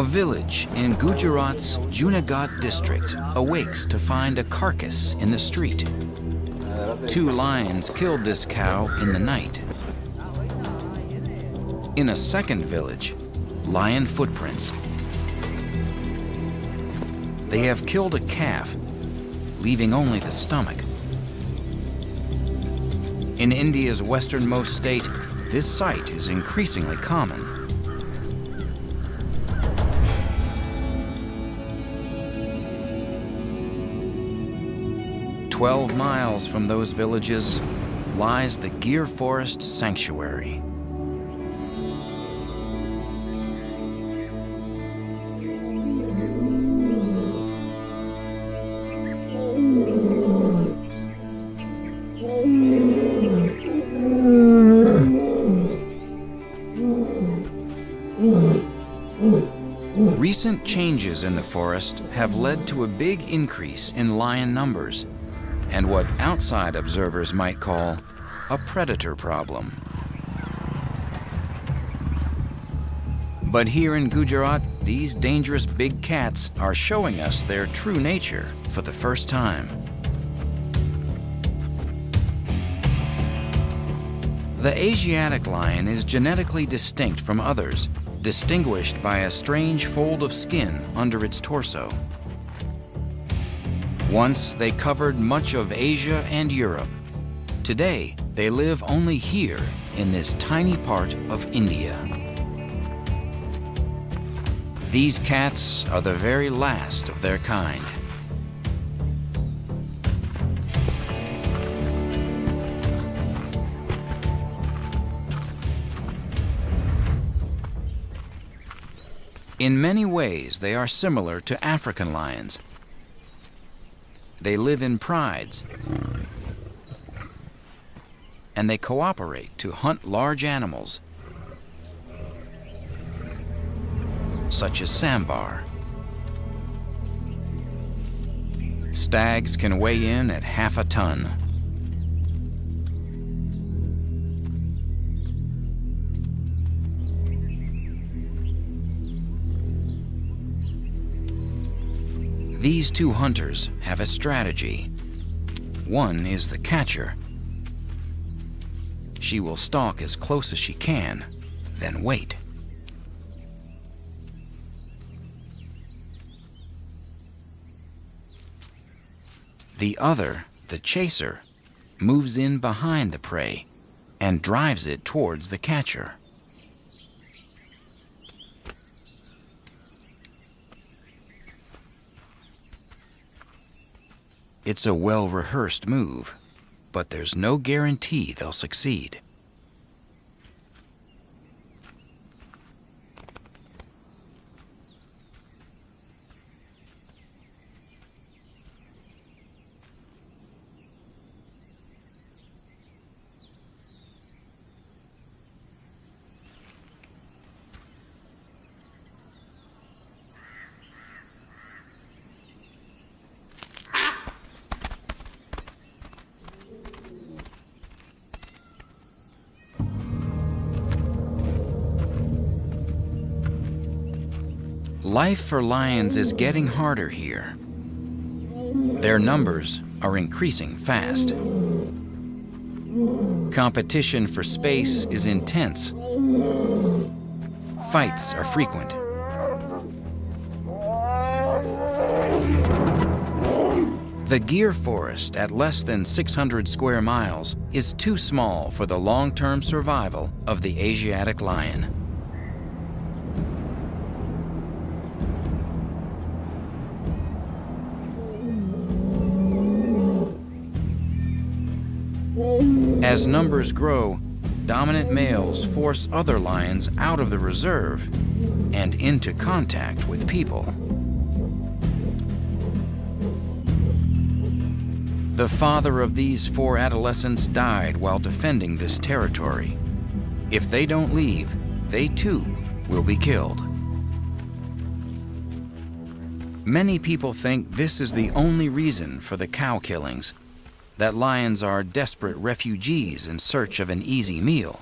A village in Gujarat's Junagadh district awakes to find a carcass in the street. 2 lions killed this cow in the night. In a second village, lion footprints. They have killed a calf, leaving only the stomach. In India's westernmost state, this sight is increasingly common. 12 miles from those villages lies the Gir Forest Sanctuary. Recent changes in the forest have led to a big increase in lion numbers and what outside observers might call a predator problem. But here in Gujarat, these dangerous big cats are showing us their true nature for the first time. The Asiatic lion is genetically distinct from others, distinguished by a strange fold of skin under its torso. Once they covered much of Asia and Europe. Today, they live only here in this tiny part of India. These cats are the very last of their kind. In many ways, they are similar to African lions. They live in prides, and they cooperate to hunt large animals, such as sambar. Stags can weigh in at half a ton. These 2 hunters have a strategy. One is the catcher. She will stalk as close as she can, then wait. The other, the chaser, moves in behind the prey and drives it towards the catcher. It's a well-rehearsed move, but there's no guarantee they'll succeed. Life for lions is getting harder here. Their numbers are increasing fast. Competition for space is intense. Fights are frequent. The Gir Forest, at less than 600 square miles, is too small for the long-term survival of the Asiatic lion. As numbers grow, dominant males force other lions out of the reserve and into contact with people. The father of these 4 adolescents died while defending this territory. If they don't leave, they too will be killed. Many people think this is the only reason for the cow killings, that lions are desperate refugees in search of an easy meal.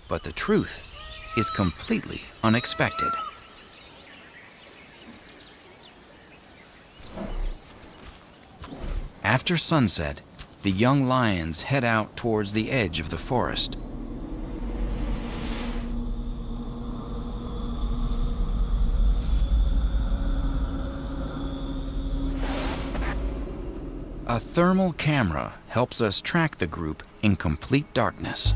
But the truth is completely unexpected. After sunset, the young lions head out towards the edge of the forest. A thermal camera helps us track the group in complete darkness.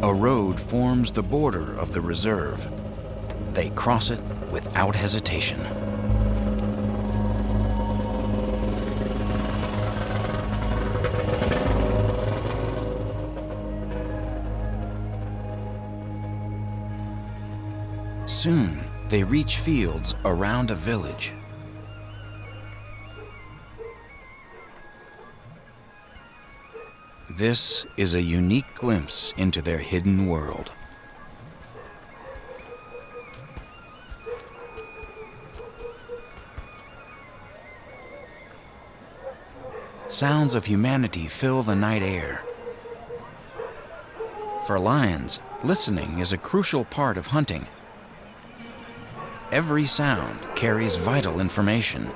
A road forms the border of the reserve. They cross it without hesitation. Soon, they reach fields around a village. This is a unique glimpse into their hidden world. Sounds of humanity fill the night air. For lions, listening is a crucial part of hunting. Every sound carries vital information.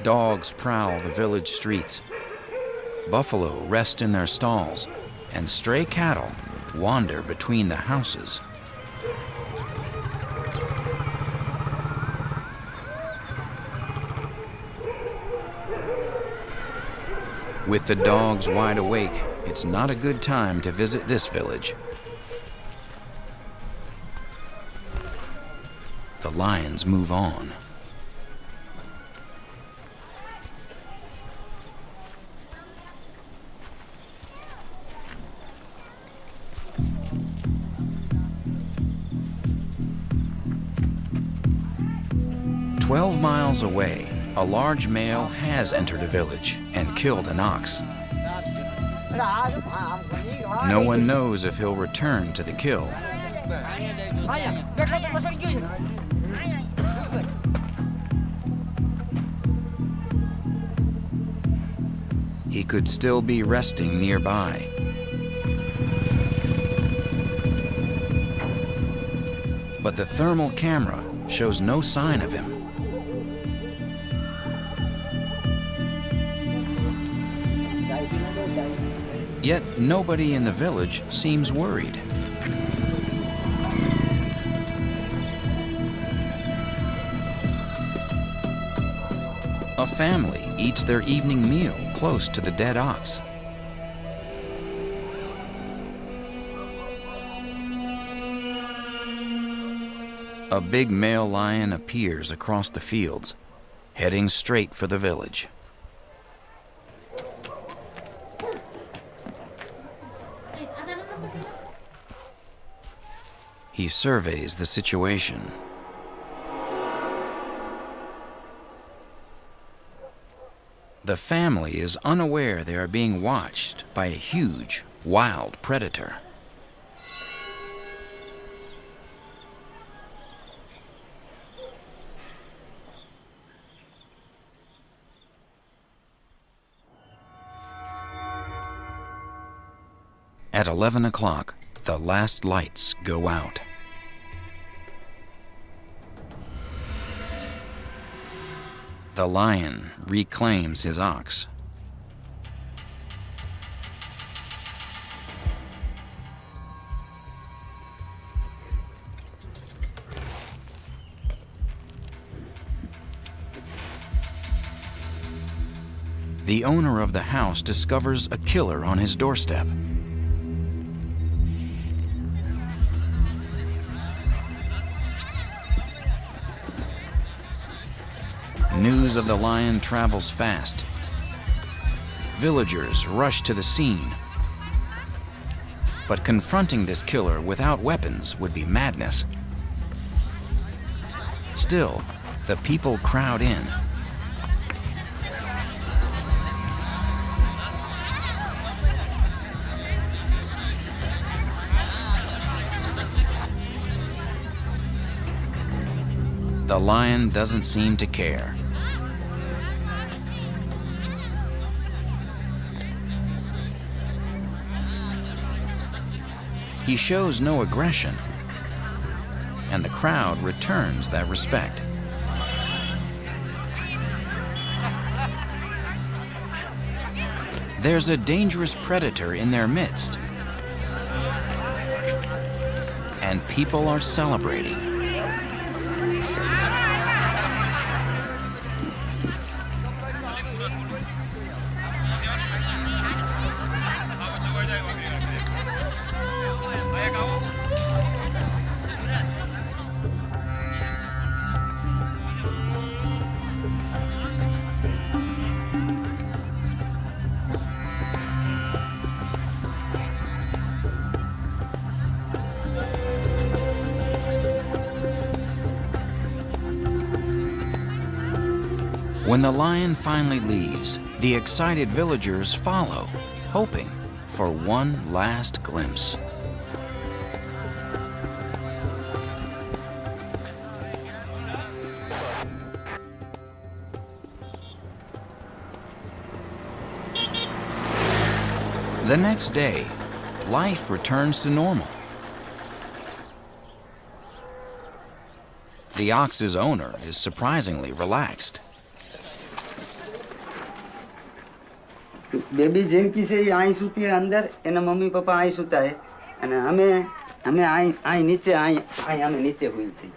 Dogs prowl the village streets. Buffalo rest in their stalls, and stray cattle wander between the houses. With the dogs wide awake, it's not a good time to visit this village. The lions move on. "12 miles away, a large male has entered a village and killed an ox. No one knows if he'll return to the kill. He could still be resting nearby. But the thermal camera shows no sign of him. Yet nobody in the village seems worried. A family eats their evening meal close to the dead ox. A big male lion appears across the fields, heading straight for the village. He surveys the situation. The family is unaware they are being watched by a huge, wild predator. At 11 o'clock, the last lights go out. The lion reclaims his ox. The owner of the house discovers a killer on his doorstep. News of the lion travels fast. Villagers rush to the scene. But confronting this killer without weapons would be madness. Still, the people crowd in. The lion doesn't seem to care. He shows no aggression, and the crowd returns that respect. There's a dangerous predator in their midst, and people are celebrating. When the lion finally leaves, the excited villagers follow, hoping for one last glimpse. The next day, life returns to normal. The ox's owner is surprisingly relaxed. Baby जिनकी से आई सूती है अंदर एना mummy papa आई सूता है અને हमें आई नीचे आई हमें नीचे हुई थी.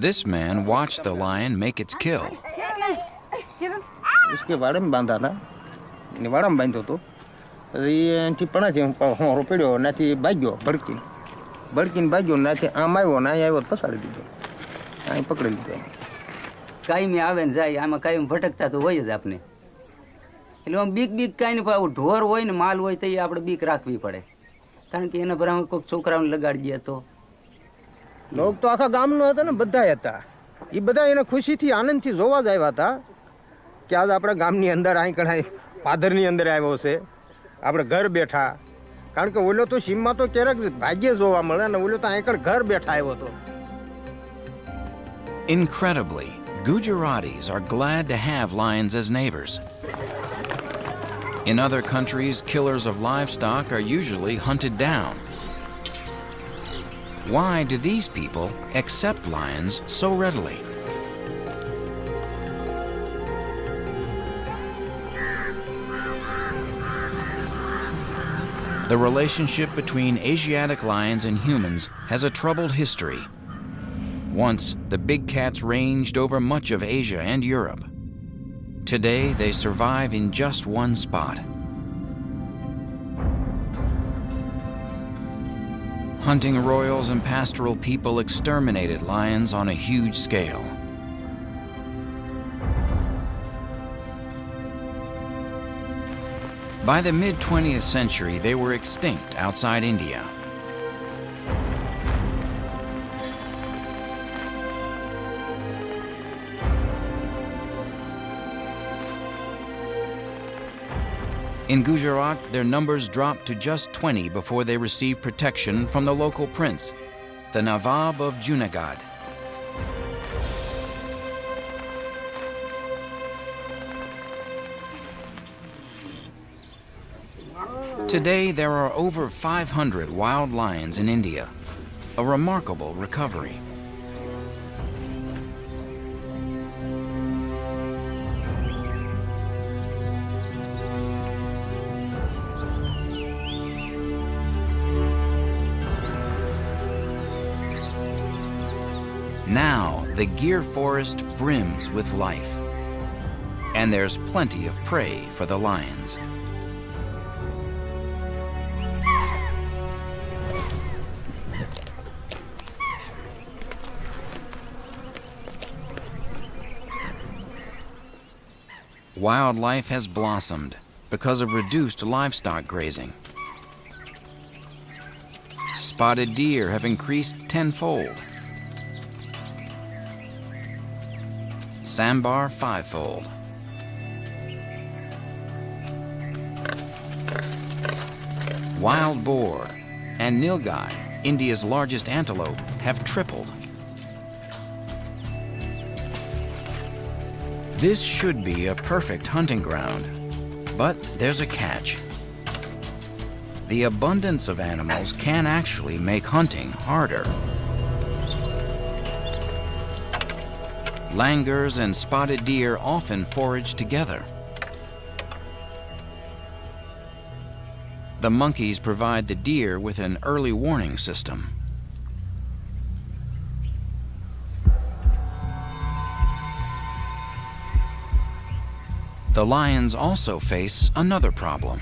This man watched the lion make its kill. उसके बारे में बांधा था निवाड़ा में बांधो तो ये टिपणा से होरो पड्यो नाथी भाग्यो भड़कीन भाग्यो नाथी आम આવ્યો ના આવ્યો પસાડી દીધો અહીં પકડી લીધો. કાઈ આવે ને જાય આમાં કાઈ ભટકતા તો હોય જ આપને. એટલે આમ બીક કાંઈ નહીં પાવું ઢોર હોય ને માલ હોય તો એ આપણે બીક રાખવી પડે કારણ કે એના પર કોઈક છોકરાઓને લગાડી દે તો. લોક તો આખા ગામનો હતા ને બધા હતા એ બધા એને ખુશીથી આનંદથી જોવા જ આવ્યા હતા કે આજ આપણા ગામની અંદર અહીં કણાય પાદરની અંદર આવ્યો છે આપણે ઘર બેઠા કારણ કે ઓલો તો સીમમાં તો ક્યારેક ભાગ્યે જોવા મળે ને ઓલો તો અહીં ઘર બેઠા આવ્યો હતો. Incredibly, Gujaratis are glad to have lions as neighbors. In other countries, killers of livestock are usually hunted down. Why do these people accept lions so readily? The relationship between Asiatic lions and humans has a troubled history. Once, the big cats ranged over much of Asia and Europe. Today, they survive in just one spot. Hunting royals and pastoral people exterminated lions on a huge scale. By the mid-20th century, they were extinct outside India. In Gujarat, their numbers dropped to just 20 before they received protection from the local prince, the Nawab of Junagadh. Today, there are over 500 wild lions in India, a remarkable recovery. Now, the Gir forest brims with life, and there's plenty of prey for the lions. Wildlife has blossomed because of reduced livestock grazing. Spotted deer have increased tenfold. Sambar fivefold. Wild boar and nilgai, India's largest antelope, have tripled. This should be a perfect hunting ground, but there's a catch. The abundance of animals can actually make hunting harder. Langurs and spotted deer often forage together. The monkeys provide the deer with an early warning system. The lions also face another problem.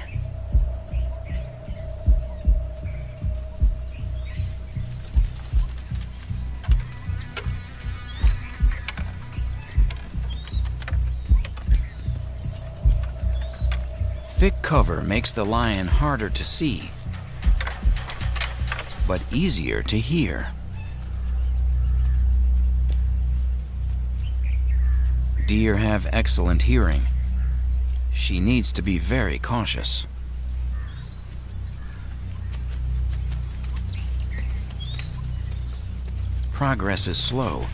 Thick cover makes the lion harder to see, but easier to hear. Deer have excellent hearing. She needs to be very cautious. Progress is slow.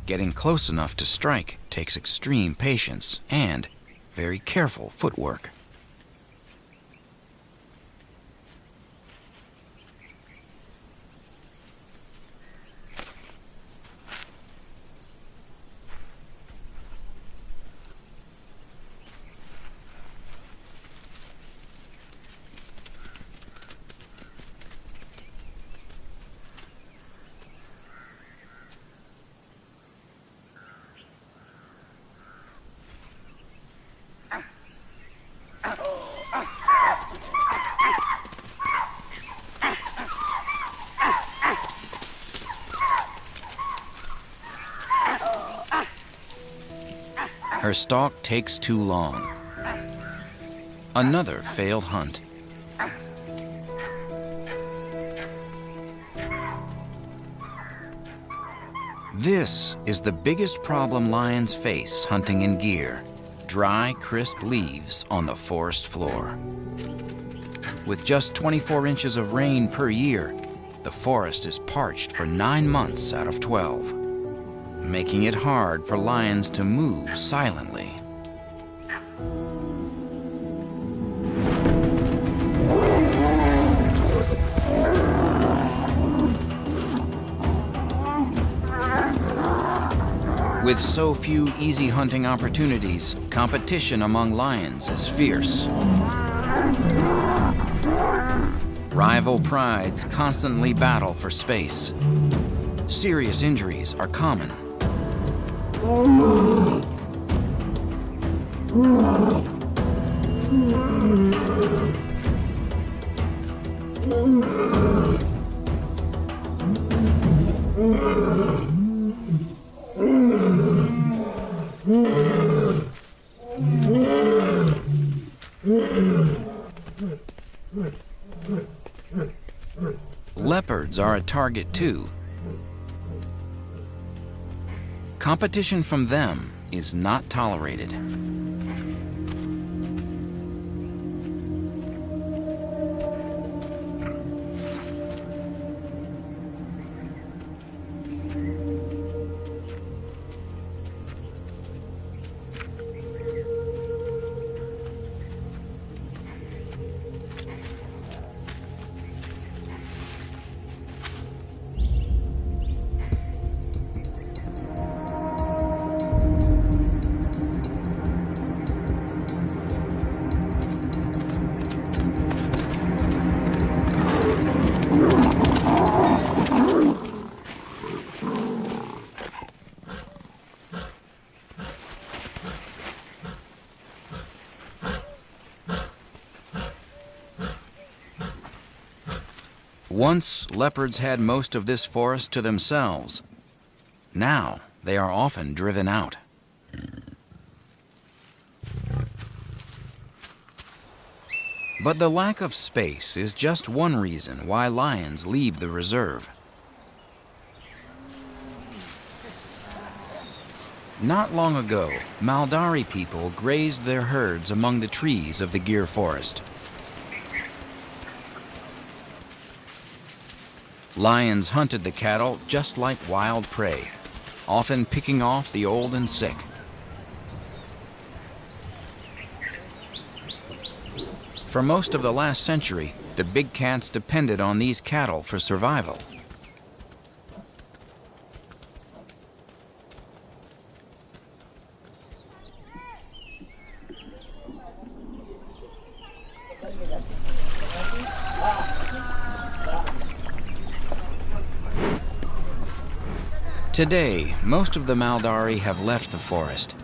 Getting close enough to strike takes extreme patience and very careful footwork. Her stalk takes too long. Another failed hunt. This is the biggest problem lions face hunting in gear: dry, crisp leaves on the forest floor. With just 24 inches of rain per year, the forest is parched for 9 months out of 12. Making it hard for lions to move silently. With so few easy hunting opportunities, competition among lions is fierce. Rival prides constantly battle for space. Serious injuries are common. Leopards are a target too. Competition from them is not tolerated. Once, leopards had most of this forest to themselves. Now, they are often driven out. But the lack of space is just one reason why lions leave the reserve. Not long ago, Maldari people grazed their herds among the trees of the Gir forest. Lions hunted the cattle just like wild prey, often picking off the old and sick. For most of the last century, the big cats depended on these cattle for survival. Today, most of the Maldari have left the forest.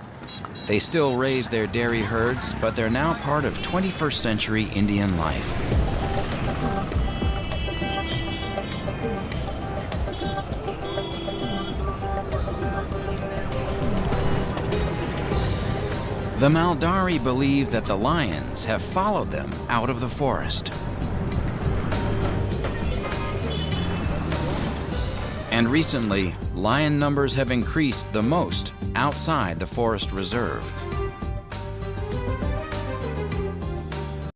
They still raise their dairy herds, but they're now part of 21st century Indian life. The Maldari believe that the lions have followed them out of the forest. And recently, lion numbers have increased the most outside the forest reserve.